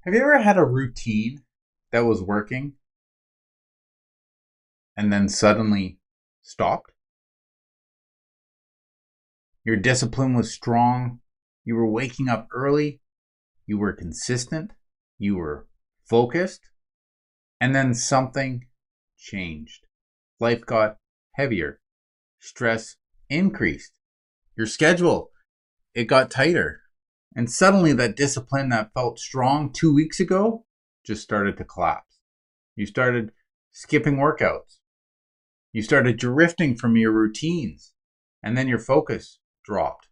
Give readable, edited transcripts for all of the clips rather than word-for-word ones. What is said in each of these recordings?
Have you ever had a routine that was working and then suddenly stopped? Your discipline was strong. You were waking up early. You were consistent. You were focused. And then something changed. Life got heavier. Stress increased. Your schedule, it got tighter. And suddenly that discipline that felt strong 2 weeks ago just started to collapse. You started skipping workouts. You started drifting from your routines. And then your focus dropped.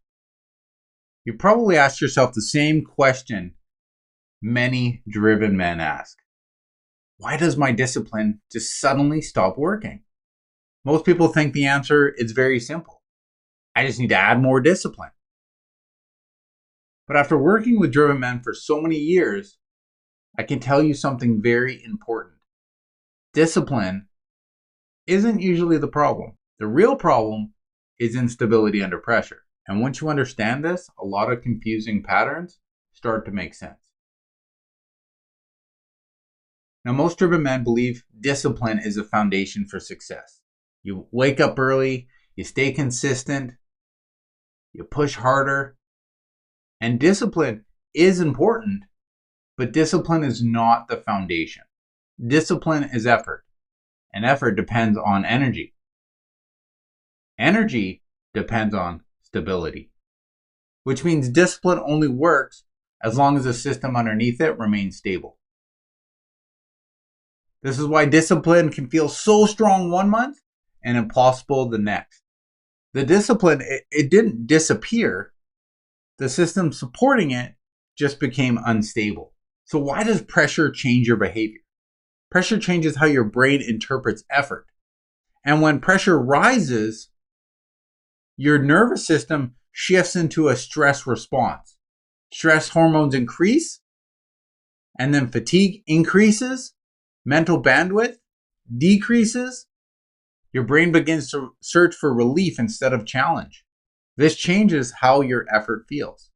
You probably asked yourself the same question many driven men ask. Why does my discipline just suddenly stop working? Most people think the answer is very simple. I just need to add more discipline. But after working with driven men for so many years, I can tell you something very important. Discipline isn't usually the problem. The real problem is instability under pressure. And once you understand this, a lot of confusing patterns start to make sense. Now, most driven men believe discipline is a foundation for success. You wake up early, you stay consistent, you push harder, and discipline is important, but discipline is not the foundation. Discipline is effort, and effort depends on energy. Energy depends on stability, which means discipline only works as long as the system underneath it remains stable. This is why discipline can feel so strong one month and impossible the next. The discipline, it didn't disappear. The system supporting it just became unstable. So why does pressure change your behavior? Pressure changes how your brain interprets effort. And when pressure rises, your nervous system shifts into a stress response. Stress hormones increase, and then fatigue increases, mental bandwidth decreases. Your brain begins to search for relief instead of challenge. This changes how your effort feels.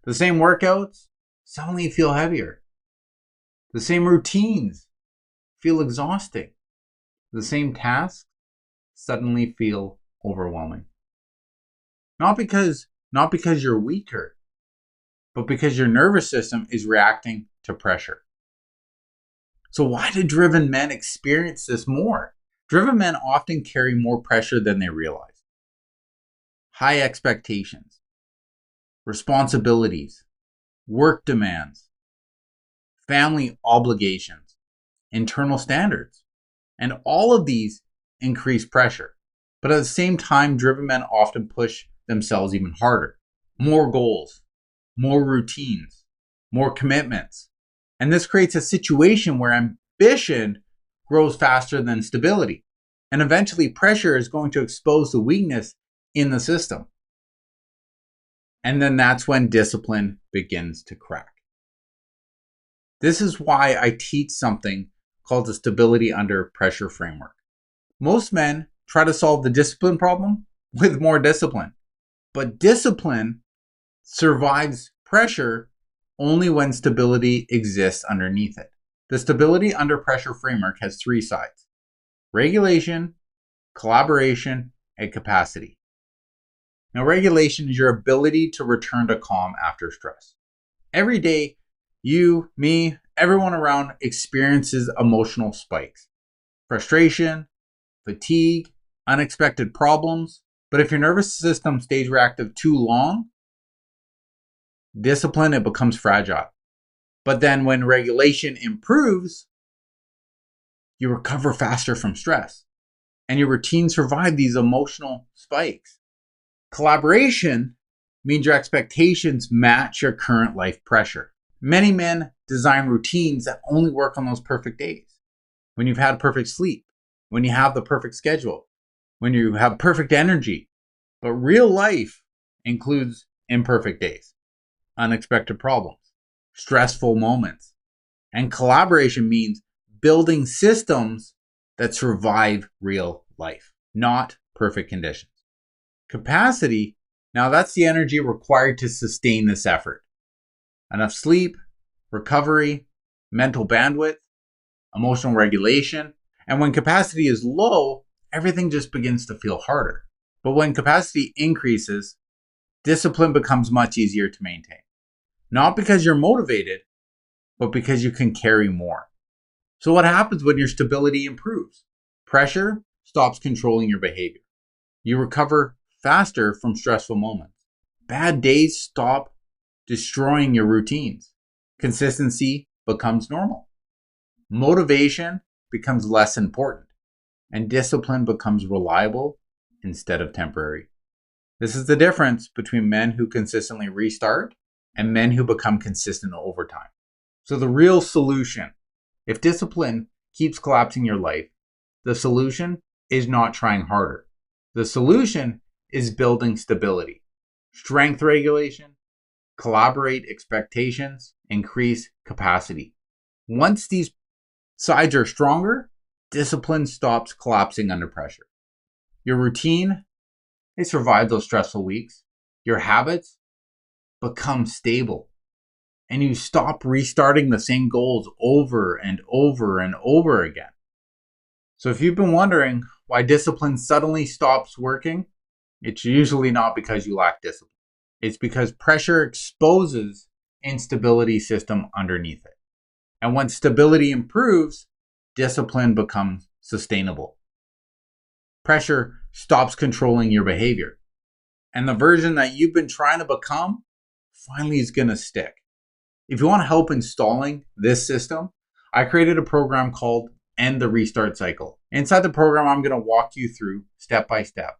The same workouts suddenly feel heavier. The same routines feel exhausting. The same tasks suddenly feel overwhelming. Not because you're weaker, but because your nervous system is reacting to pressure. So why do driven men experience this more? Driven men often carry more pressure than they realize. High expectations, responsibilities, work demands, family obligations, internal standards, and all of these increase pressure. But at the same time, driven men often push themselves even harder. More goals, more routines, more commitments. And this creates a situation where ambition grows faster than stability. And eventually pressure is going to expose the weakness in the system. And then that's when discipline begins to crack. This is why I teach something called the stability under pressure framework. Most men try to solve the discipline problem with more discipline. But discipline survives pressure only when stability exists underneath it. The stability under pressure framework has three sides: regulation, collaboration, and capacity. Now, regulation is your ability to return to calm after stress. Every day, you, me, everyone around experiences emotional spikes, frustration, fatigue, unexpected problems. But if your nervous system stays reactive too long, discipline, it becomes fragile. But then when regulation improves, you recover faster from stress and your routines survive these emotional spikes. Collaboration means your expectations match your current life pressure. Many men design routines that only work on those perfect days. When you've had perfect sleep, when you have the perfect schedule, when you have perfect energy. But real life includes imperfect days, unexpected problems, stressful moments. And collaboration means building systems that survive real life, not perfect conditions. Capacity, now that's the energy required to sustain this effort. Enough sleep, recovery, mental bandwidth, emotional regulation. And when capacity is low, everything just begins to feel harder. But when capacity increases, discipline becomes much easier to maintain. Not because you're motivated, but because you can carry more. So what happens when your stability improves? Pressure stops controlling your behavior. You recover faster from stressful moments. Bad days stop destroying your routines. Consistency becomes normal. Motivation becomes less important, and discipline becomes reliable instead of temporary. This is the difference between men who consistently restart and men who become consistent over time. So the real solution, if discipline keeps collapsing your life, the solution is not trying harder. The solution is building stability, strength regulation, collaborate expectations, increase capacity. Once these sides are stronger, discipline stops collapsing under pressure. Your routine, they survive those stressful weeks. Your habits become stable. And you stop restarting the same goals over and over and over again. So if you've been wondering why discipline suddenly stops working, it's usually not because you lack discipline. It's because pressure exposes instability system underneath it. And when stability improves, discipline becomes sustainable. Pressure stops controlling your behavior. And the version that you've been trying to become finally is going to stick. If you want help installing this system, I created a program called End the Restart Cycle. Inside the program, I'm going to walk you through step by step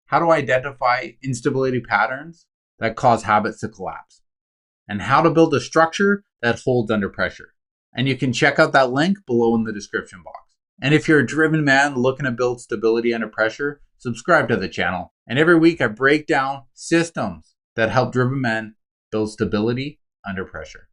how to identify instability patterns that cause habits to collapse, and how to build a structure that holds under pressure. And you can check out that link below in the description box. And if you're a driven man looking to build stability under pressure, subscribe to the channel. And every week I break down systems that help driven men build stability under pressure.